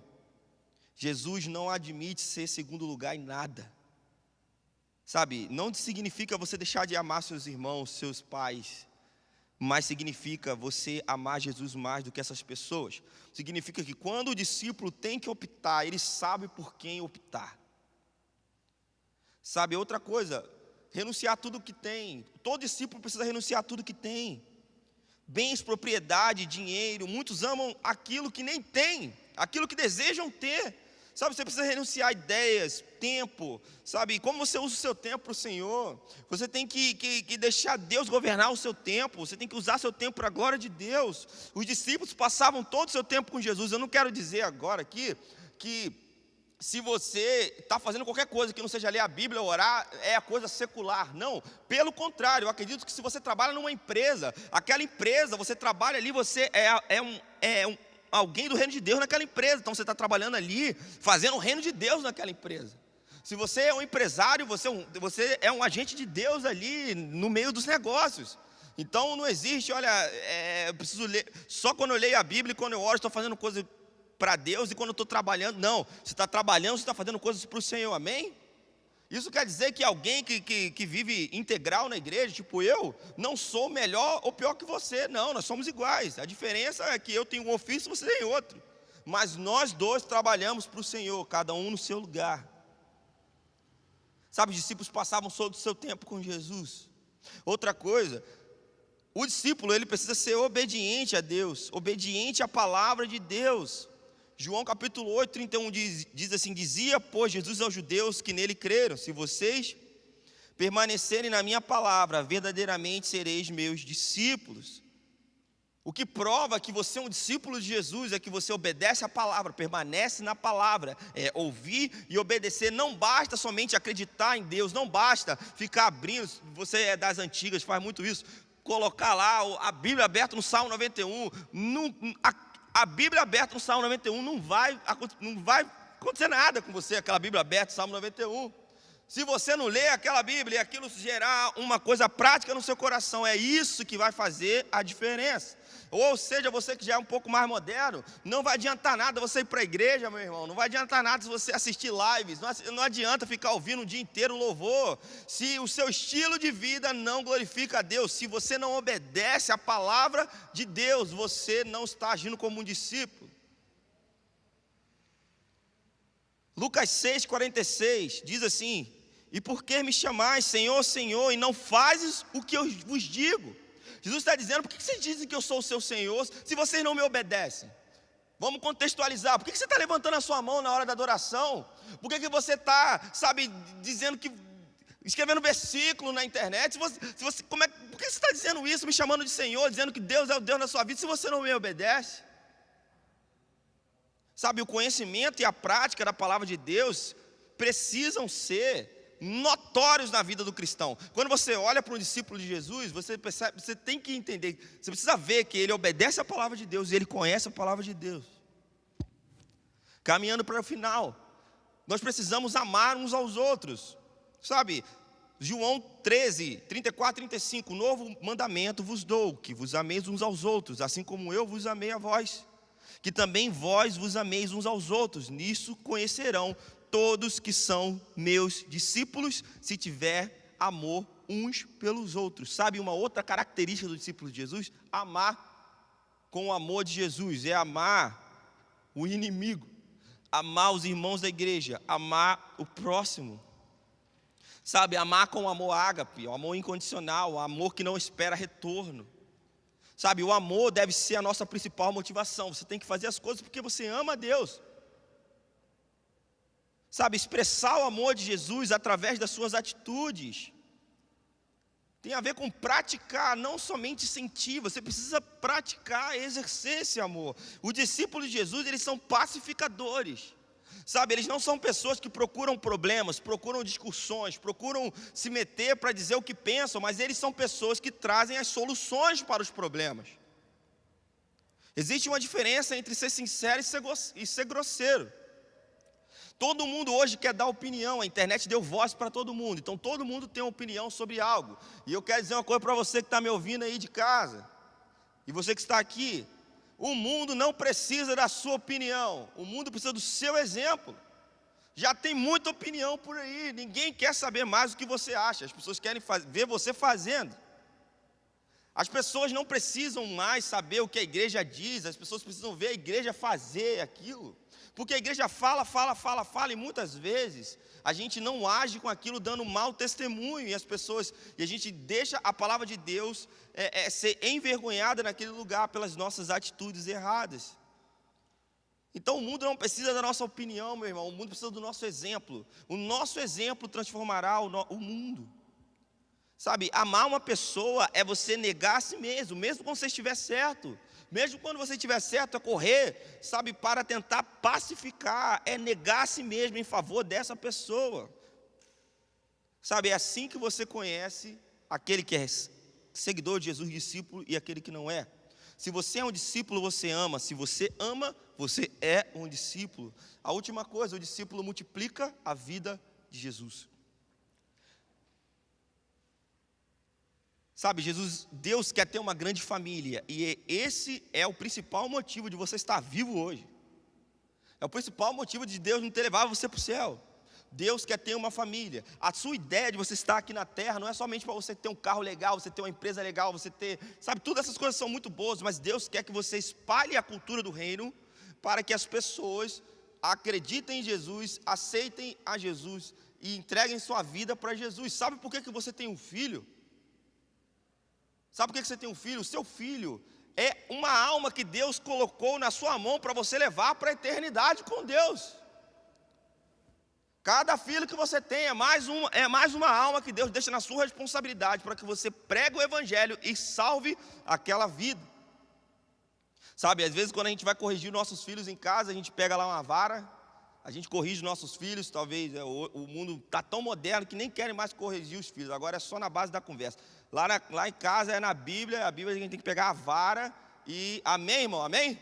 Jesus não admite ser segundo lugar em nada. Sabe, não significa você deixar de amar seus irmãos, seus pais, mas significa você amar Jesus mais do que essas pessoas. Significa que quando o discípulo tem que optar, ele sabe por quem optar. Sabe, outra coisa, renunciar tudo que tem. Todo discípulo precisa renunciar tudo que tem. Bens, propriedade, dinheiro, muitos amam aquilo que nem tem, aquilo que desejam ter. Sabe, você precisa renunciar a ideias, tempo, sabe, como você usa o seu tempo para o Senhor. Você tem que deixar Deus governar o seu tempo, você tem que usar seu tempo para a glória de Deus. Os discípulos passavam todo o seu tempo com Jesus. Eu não quero dizer agora aqui que se você está fazendo qualquer coisa que não seja ler a Bíblia ou orar, é a coisa secular. Não, pelo contrário, eu acredito que se você trabalha numa empresa, aquela empresa, você trabalha ali, você alguém do reino de Deus naquela empresa. Então você está trabalhando ali, fazendo o reino de Deus naquela empresa. Se você é um empresário, você é um agente de Deus ali no meio dos negócios. Então não existe, eu preciso ler, só quando eu leio a Bíblia e quando eu oro, estou fazendo coisa para Deus, e quando eu estou trabalhando, não. Você está trabalhando, você está fazendo coisas para o Senhor, amém? Isso quer dizer que alguém que vive integral na igreja, tipo eu, não sou melhor ou pior que você. Não, nós somos iguais. A diferença é que eu tenho um ofício e você tem outro. Mas nós dois trabalhamos para o Senhor, cada um no seu lugar. Sabe, os discípulos passavam todo o seu tempo com Jesus. Outra coisa, o discípulo ele precisa ser obediente a Deus, obediente à palavra de Deus. João capítulo 8, 31 diz assim, dizia, pois, Jesus aos judeus que nele creram, se vocês permanecerem na minha palavra, verdadeiramente sereis meus discípulos. O que prova que você é um discípulo de Jesus é que você obedece a palavra, permanece na palavra, ouvir e obedecer. Não basta somente acreditar em Deus, não basta ficar abrindo, você é das antigas, faz muito isso, colocar lá a Bíblia aberta no Salmo 91, a Bíblia aberta no Salmo 91 não vai acontecer nada com você, aquela Bíblia aberta no Salmo 91. Se você não ler aquela Bíblia e aquilo gerar uma coisa prática no seu coração, é isso que vai fazer a diferença. Ou seja, você que já é um pouco mais moderno, não vai adiantar nada você ir para a igreja, meu irmão. Não vai adiantar nada se você assistir lives. Não adianta ficar ouvindo o dia inteiro louvor, se o seu estilo de vida não glorifica a Deus. Se você não obedece a palavra de Deus, você não está agindo como um discípulo. Lucas 6,46 diz assim: e por que me chamais Senhor, Senhor, e não fazes o que eu vos digo? Jesus está dizendo: por que vocês dizem que eu sou o seu Senhor, se vocês não me obedecem? Vamos contextualizar. Por que você está levantando a sua mão na hora da adoração? Por que você está, dizendo que, escrevendo versículo na internet? Por que você está dizendo isso, me chamando de Senhor, dizendo que Deus é o Deus da sua vida, se você não me obedece? O conhecimento e a prática da palavra de Deus precisam ser notórios na vida do cristão. Quando você olha para um discípulo de Jesus, você percebe, você tem que entender, você precisa ver que ele obedece a palavra de Deus e ele conhece a palavra de Deus. Caminhando para o final, nós precisamos amar uns aos outros. João 13, 34, 35, novo mandamento vos dou, que vos ameis uns aos outros, assim como eu vos amei a vós, que também vós vos ameis uns aos outros. Nisso conhecerão todos que são meus discípulos, se tiver amor uns pelos outros. Uma outra característica do discípulo de Jesus? Amar com o amor de Jesus, é amar o inimigo, amar os irmãos da igreja, amar o próximo. Amar com o amor ágape, o amor incondicional, o amor que não espera retorno. O amor deve ser a nossa principal motivação. Você tem que fazer as coisas porque você ama a Deus. Expressar o amor de Jesus através das suas atitudes tem a ver com praticar, não somente sentir. Você precisa praticar, exercer esse amor. Os discípulos de Jesus, eles são pacificadores. Eles não são pessoas que procuram problemas, procuram discussões, procuram se meter para dizer o que pensam, mas eles são pessoas que trazem as soluções para os problemas. Existe uma diferença entre ser sincero e ser grosseiro. Todo mundo hoje quer dar opinião, a internet deu voz para todo mundo, então todo mundo tem uma opinião sobre algo. E eu quero dizer uma coisa para você que está me ouvindo aí de casa, e você que está aqui: o mundo não precisa da sua opinião, o mundo precisa do seu exemplo. Já tem muita opinião por aí, ninguém quer saber mais do que você acha, as pessoas querem ver você fazendo. As pessoas não precisam mais saber o que a igreja diz, as pessoas precisam ver a igreja fazer aquilo. Porque a igreja fala, e muitas vezes a gente não age com aquilo dando mau testemunho, e a gente deixa a palavra de Deus ser envergonhada naquele lugar pelas nossas atitudes erradas. Então o mundo não precisa da nossa opinião, meu irmão, o mundo precisa do nosso exemplo. O nosso exemplo transformará o mundo. Amar uma pessoa é você negar a si mesmo, mesmo quando você estiver certo. Mesmo quando você estiver certo, é correr, para tentar pacificar, é negar a si mesmo em favor dessa pessoa. É assim que você conhece aquele que é seguidor de Jesus, discípulo, e aquele que não é. Se você é um discípulo, você ama. Se você ama, você é um discípulo. A última coisa, o discípulo multiplica a vida de Jesus. Deus quer ter uma grande família, e esse é o principal motivo de você estar vivo hoje. É o principal motivo de Deus não ter levado você para o céu. Deus quer ter uma família. A sua ideia de você estar aqui na terra não é somente para você ter um carro legal, você ter uma empresa legal, você ter, todas essas coisas são muito boas, mas Deus quer que você espalhe a cultura do reino, para que as pessoas acreditem em Jesus, aceitem a Jesus e entreguem sua vida para Jesus. Sabe por que você tem um filho? Sabe por que você tem um filho? O seu filho é uma alma que Deus colocou na sua mão para você levar para a eternidade com Deus. Cada filho que você tem é mais uma alma que Deus deixa na sua responsabilidade para que você pregue o evangelho e salve aquela vida. Sabe, às vezes quando a gente vai corrigir nossos filhos em casa, a gente pega lá uma vara, a gente corrige nossos filhos, talvez o mundo está tão moderno que nem querem mais corrigir os filhos, agora é só na base da conversa. Lá em casa é na Bíblia, a Bíblia a gente tem que pegar a vara e... Amém, irmão? Amém?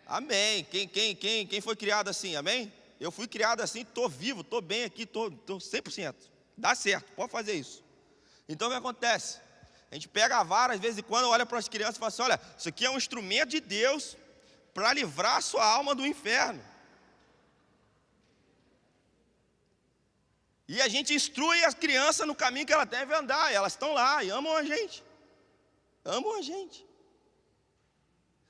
Amém. Quem foi criado assim? Amém? Eu fui criado assim, estou vivo, estou bem aqui, estou 100%. Dá certo, pode fazer isso. Então o que acontece? A gente pega a vara, às vezes em quando, olha para as crianças e fala assim, olha, isso aqui é um instrumento de Deus para livrar a sua alma do inferno. E a gente instrui as crianças no caminho que elas devem andar, e elas estão lá e amam a gente. Amam a gente.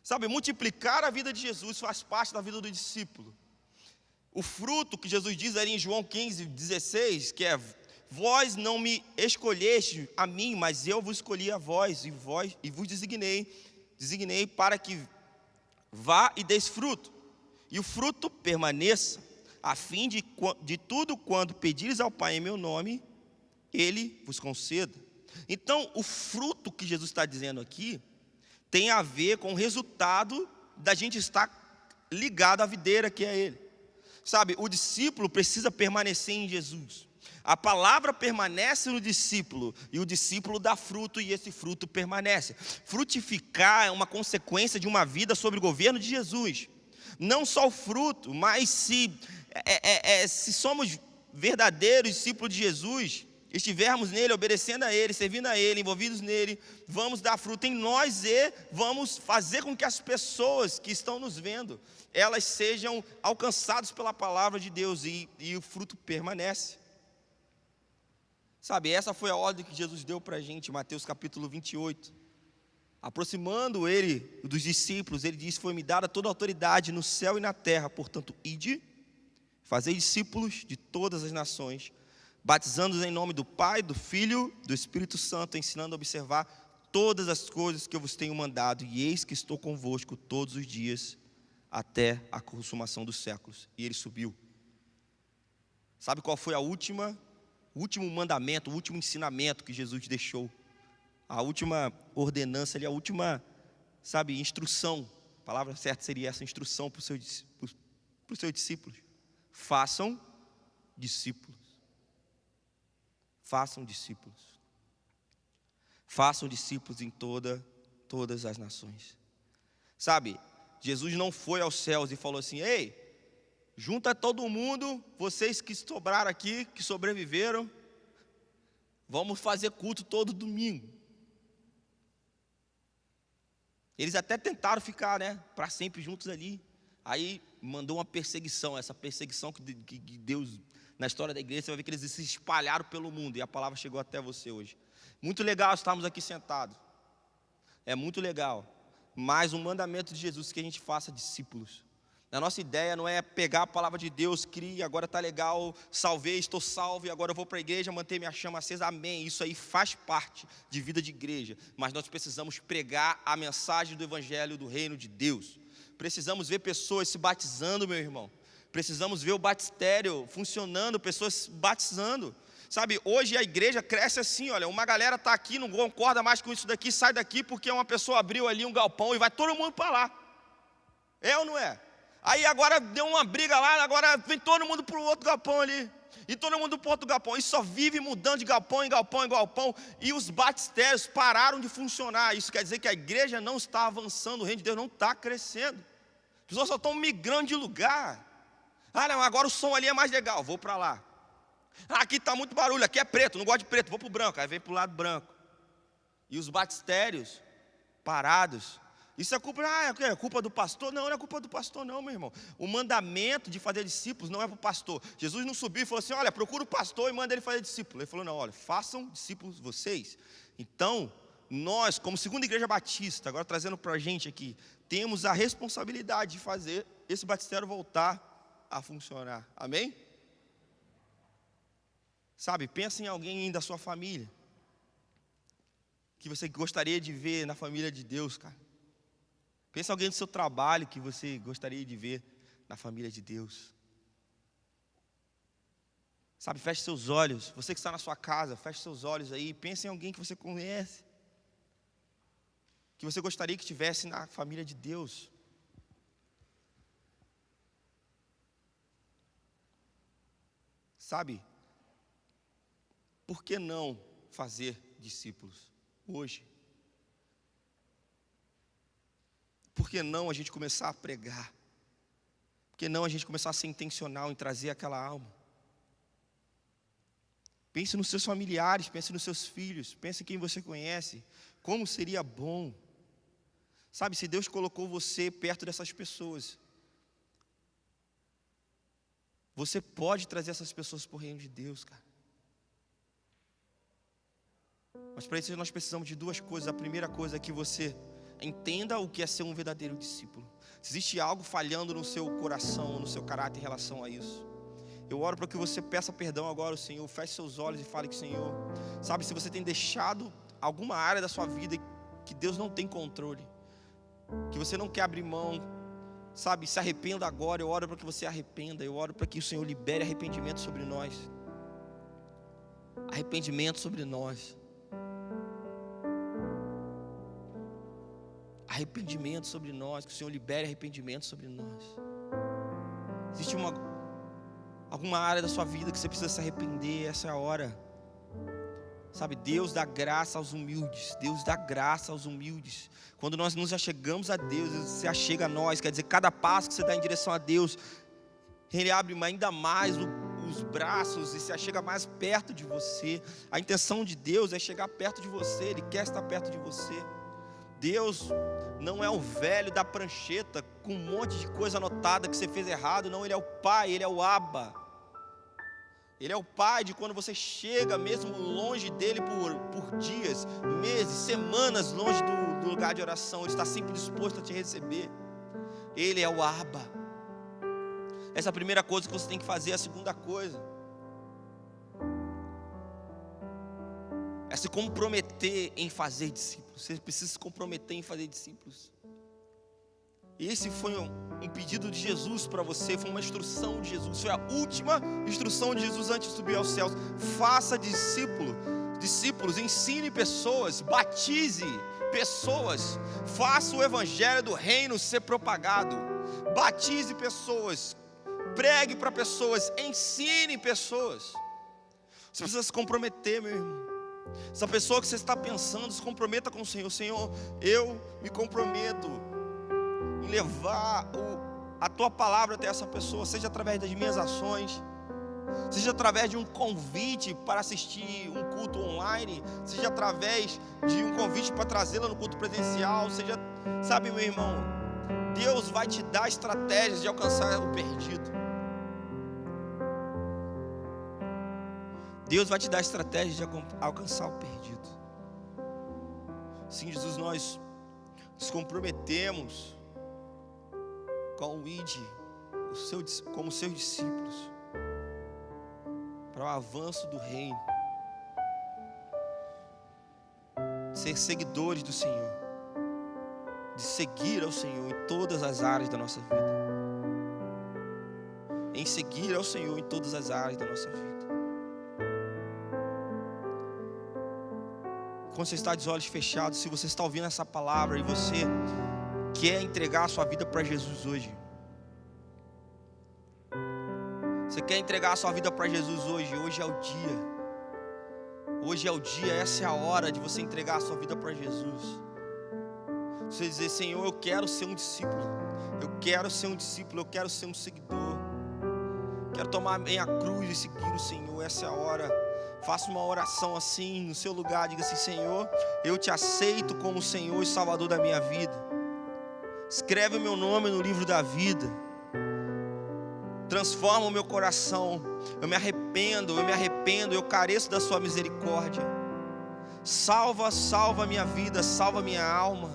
Sabe, multiplicar a vida de Jesus faz parte da vida do discípulo. O fruto que Jesus diz ali em João 15:16, que é: vós não me escolheste a mim, mas eu vos escolhi a vós, e vos designei para que vá e deis fruto, e o fruto permaneça, a fim de tudo quando pedires ao Pai em meu nome, Ele vos conceda. Então, o fruto que Jesus está dizendo aqui tem a ver com o resultado da gente estar ligado à videira que é Ele. Sabe, o discípulo precisa permanecer em Jesus. A palavra permanece no discípulo, e o discípulo dá fruto, e esse fruto permanece. Frutificar é uma consequência de uma vida sob o governo de Jesus. Não só o fruto, mas se somos verdadeiros discípulos de Jesus, estivermos nele, obedecendo a ele, servindo a ele, envolvidos nele, vamos dar fruto em nós e vamos fazer com que as pessoas que estão nos vendo, elas sejam alcançadas pela palavra de Deus, e o fruto permanece. Sabe, essa foi a ordem que Jesus deu para a gente, Mateus capítulo 28. Aproximando ele dos discípulos, ele disse: foi-me dada toda a autoridade no céu e na terra, portanto, ide, fazei discípulos de todas as nações, batizando-os em nome do Pai, do Filho, do Espírito Santo, ensinando a observar todas as coisas que eu vos tenho mandado, e eis que estou convosco todos os dias, até a consumação dos séculos. E ele subiu. Sabe qual foi o último mandamento, o último ensinamento que Jesus deixou? A última ordenança ali, a última, instrução. A palavra certa seria essa, instrução para os seus discípulos. Façam discípulos. Façam discípulos. Façam discípulos em todas as nações. Sabe, Jesus não foi aos céus e falou assim: ei, junta todo mundo, vocês que sobraram aqui, que sobreviveram, vamos fazer culto todo domingo. Eles até tentaram ficar, para sempre juntos ali. Aí mandou uma perseguição, essa perseguição que Deus, na história da igreja, você vai ver que eles se espalharam pelo mundo, e a palavra chegou até você hoje. Muito legal estarmos aqui sentados, é muito legal, mas o mandamento de Jesus é que a gente faça discípulos. A nossa ideia não é pegar a palavra de Deus, criar, agora está legal, salvei, estou salvo, e agora eu vou para a igreja, manter minha chama acesa, amém. Isso aí faz parte de vida de igreja, mas nós precisamos pregar a mensagem do evangelho do reino de Deus. Precisamos ver pessoas se batizando, meu irmão. Precisamos ver o batistério funcionando, pessoas se batizando. Sabe, hoje a igreja cresce assim, olha, uma galera está aqui, não concorda mais com isso daqui, sai daqui porque uma pessoa abriu ali um galpão e vai todo mundo para lá. É ou não é? Aí agora deu uma briga lá, agora vem todo mundo para o outro galpão ali. E todo mundo para o outro galpão. E só vive mudando de galpão em galpão em galpão. E os batistérios pararam de funcionar. Isso quer dizer que a igreja não está avançando, o reino de Deus não está crescendo. As pessoas só estão migrando de lugar. Ah, não, agora o som ali é mais legal, vou para lá. Ah, aqui está muito barulho, aqui é preto, não gosto de preto, vou para o branco. Aí vem para o lado branco. E os batistérios parados. Isso é culpa do pastor? Não, não é culpa do pastor não, meu irmão. O mandamento de fazer discípulos não é para o pastor. Jesus não subiu e falou assim: olha, procura o pastor e manda ele fazer discípulo. Ele falou: não, olha, façam discípulos vocês. Então, nós, como Segunda Igreja Batista, agora trazendo para a gente aqui, temos a responsabilidade de fazer esse batistério voltar a funcionar. Amém? Sabe, pensa em alguém da sua família que você gostaria de ver na família de Deus, cara. Pensa em alguém do seu trabalho que você gostaria de ver na família de Deus. Sabe, feche seus olhos. Você que está na sua casa, feche seus olhos aí. Pense em alguém que você conhece. que você gostaria que tivesse na família de Deus? Sabe, por que não fazer discípulos hoje? Por que não a gente começar a pregar? Por que não a gente começar a ser intencional em trazer aquela alma? Pense nos seus familiares, pense nos seus filhos, pense em quem você conhece. Como seria bom, sabe, se Deus colocou você perto dessas pessoas, você pode trazer essas pessoas para o reino de Deus, cara. Mas para isso nós precisamos de duas coisas. A primeira coisa é que você entenda o que é ser um verdadeiro discípulo. Se existe algo falhando no seu coração, no seu caráter em relação a isso, eu oro para que você peça perdão agora ao Senhor. Feche seus olhos e fale com o Senhor. Sabe, se você tem deixado alguma área da sua vida que Deus não tem controle, que você não quer abrir mão, sabe, se arrependa agora. Eu oro para que você arrependa. Eu oro para que o Senhor libere arrependimento sobre nós. Arrependimento sobre nós. Arrependimento sobre nós. Que o Senhor libere arrependimento sobre nós. Existe alguma área da sua vida que você precisa se arrepender? Essa é a hora. Sabe, Deus dá graça aos humildes. Deus dá graça aos humildes. Quando nós nos achegamos a Deus, Ele se achega a nós. Quer dizer, cada passo que você dá em direção a Deus, Ele abre ainda mais os braços e se achega mais perto de você. A intenção de Deus é chegar perto de você. Ele quer estar perto de você. Deus não é o velho da prancheta com um monte de coisa anotada que você fez errado. Não, Ele é o Pai, Ele é o Abba. Ele é o Pai de quando você chega mesmo longe dEle por dias, meses, semanas longe do lugar de oração. Ele está sempre disposto a te receber. Ele é o Abba. Essa é a primeira coisa que você tem que fazer. A segunda coisa é se comprometer em fazer discípulos. Você precisa se comprometer em fazer discípulos. Esse foi um pedido de Jesus para você, foi uma instrução de Jesus, foi a última instrução de Jesus antes de subir aos céus. Faça discípulos, ensine pessoas, batize pessoas, faça o evangelho do reino ser propagado, batize pessoas, pregue para pessoas, ensine pessoas. Você precisa se comprometer, meu irmão. Essa pessoa que você está pensando, se comprometa com o Senhor. Senhor, eu me comprometo em levar a Tua palavra até essa pessoa, seja através das minhas ações, seja através de um convite para assistir um culto online, seja através de um convite para trazê-la no culto presencial, seja, sabe, meu irmão, Deus vai te dar estratégias de alcançar o perdido. Deus vai te dar estratégias de alcançar o perdido. Sim, Jesus, nós nos comprometemos com o ID, como seus discípulos, para o avanço do reino, ser seguidores do Senhor, de seguir ao Senhor em todas as áreas da nossa vida, em seguir ao Senhor em todas as áreas da nossa vida. Quando você está de olhos fechados, se você está ouvindo essa palavra e você quer entregar a sua vida para Jesus hoje, você quer entregar a sua vida para Jesus hoje, hoje é o dia, essa é a hora de você entregar a sua vida para Jesus. Você dizer, Senhor, eu quero ser um discípulo, eu quero ser um seguidor, quero tomar a minha cruz e seguir o Senhor. Essa é a hora. Faça uma oração assim no seu lugar, diga assim, Senhor, eu te aceito como Senhor e Salvador da minha vida. Escreve o meu nome no livro da vida. Transforma o meu coração. Eu me arrependo, eu careço da sua misericórdia. Salva a minha vida, salva a minha alma.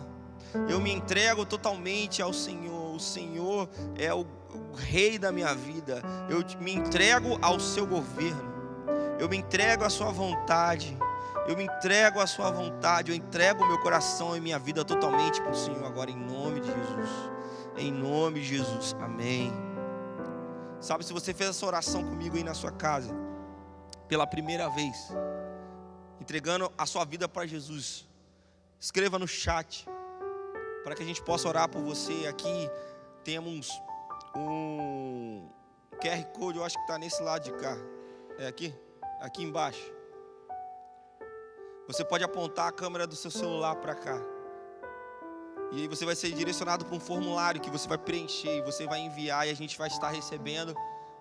Eu me entrego totalmente ao Senhor. O Senhor é o Rei da minha vida. Eu me entrego ao seu governo. Eu me entrego à sua vontade. Eu entrego o meu coração e minha vida totalmente para o Senhor agora, em nome de Jesus. Em nome de Jesus, amém. Sabe, se você fez essa oração comigo aí na sua casa, pela primeira vez, entregando a sua vida para Jesus, escreva no chat, para que a gente possa orar por você. Aqui temos um QR Code, eu acho que está nesse lado de cá. É aqui? Aqui embaixo. Você pode apontar a câmera do seu celular para cá. E aí você vai ser direcionado para um formulário que você vai preencher e você vai enviar, e a gente vai estar recebendo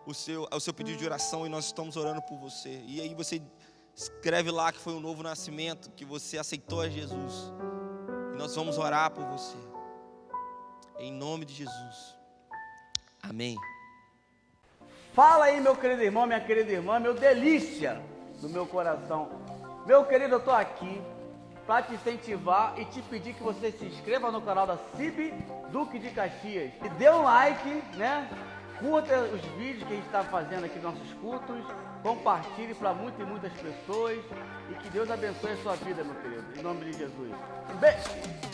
o seu pedido de oração, e nós estamos orando por você. E aí você escreve lá que foi um novo nascimento, que você aceitou a Jesus. E nós vamos orar por você. Em nome de Jesus. Amém. Fala aí, meu querido irmão, minha querida irmã, meu delícia do meu coração. Meu querido, eu estou aqui para te incentivar e te pedir que você se inscreva no canal da CIB Duque de Caxias. E dê um like, né? Curta os vídeos que a gente está fazendo aqui nos nossos cultos. Compartilhe para muitas e muitas pessoas. E que Deus abençoe a sua vida, meu querido. Em nome de Jesus. Um beijo.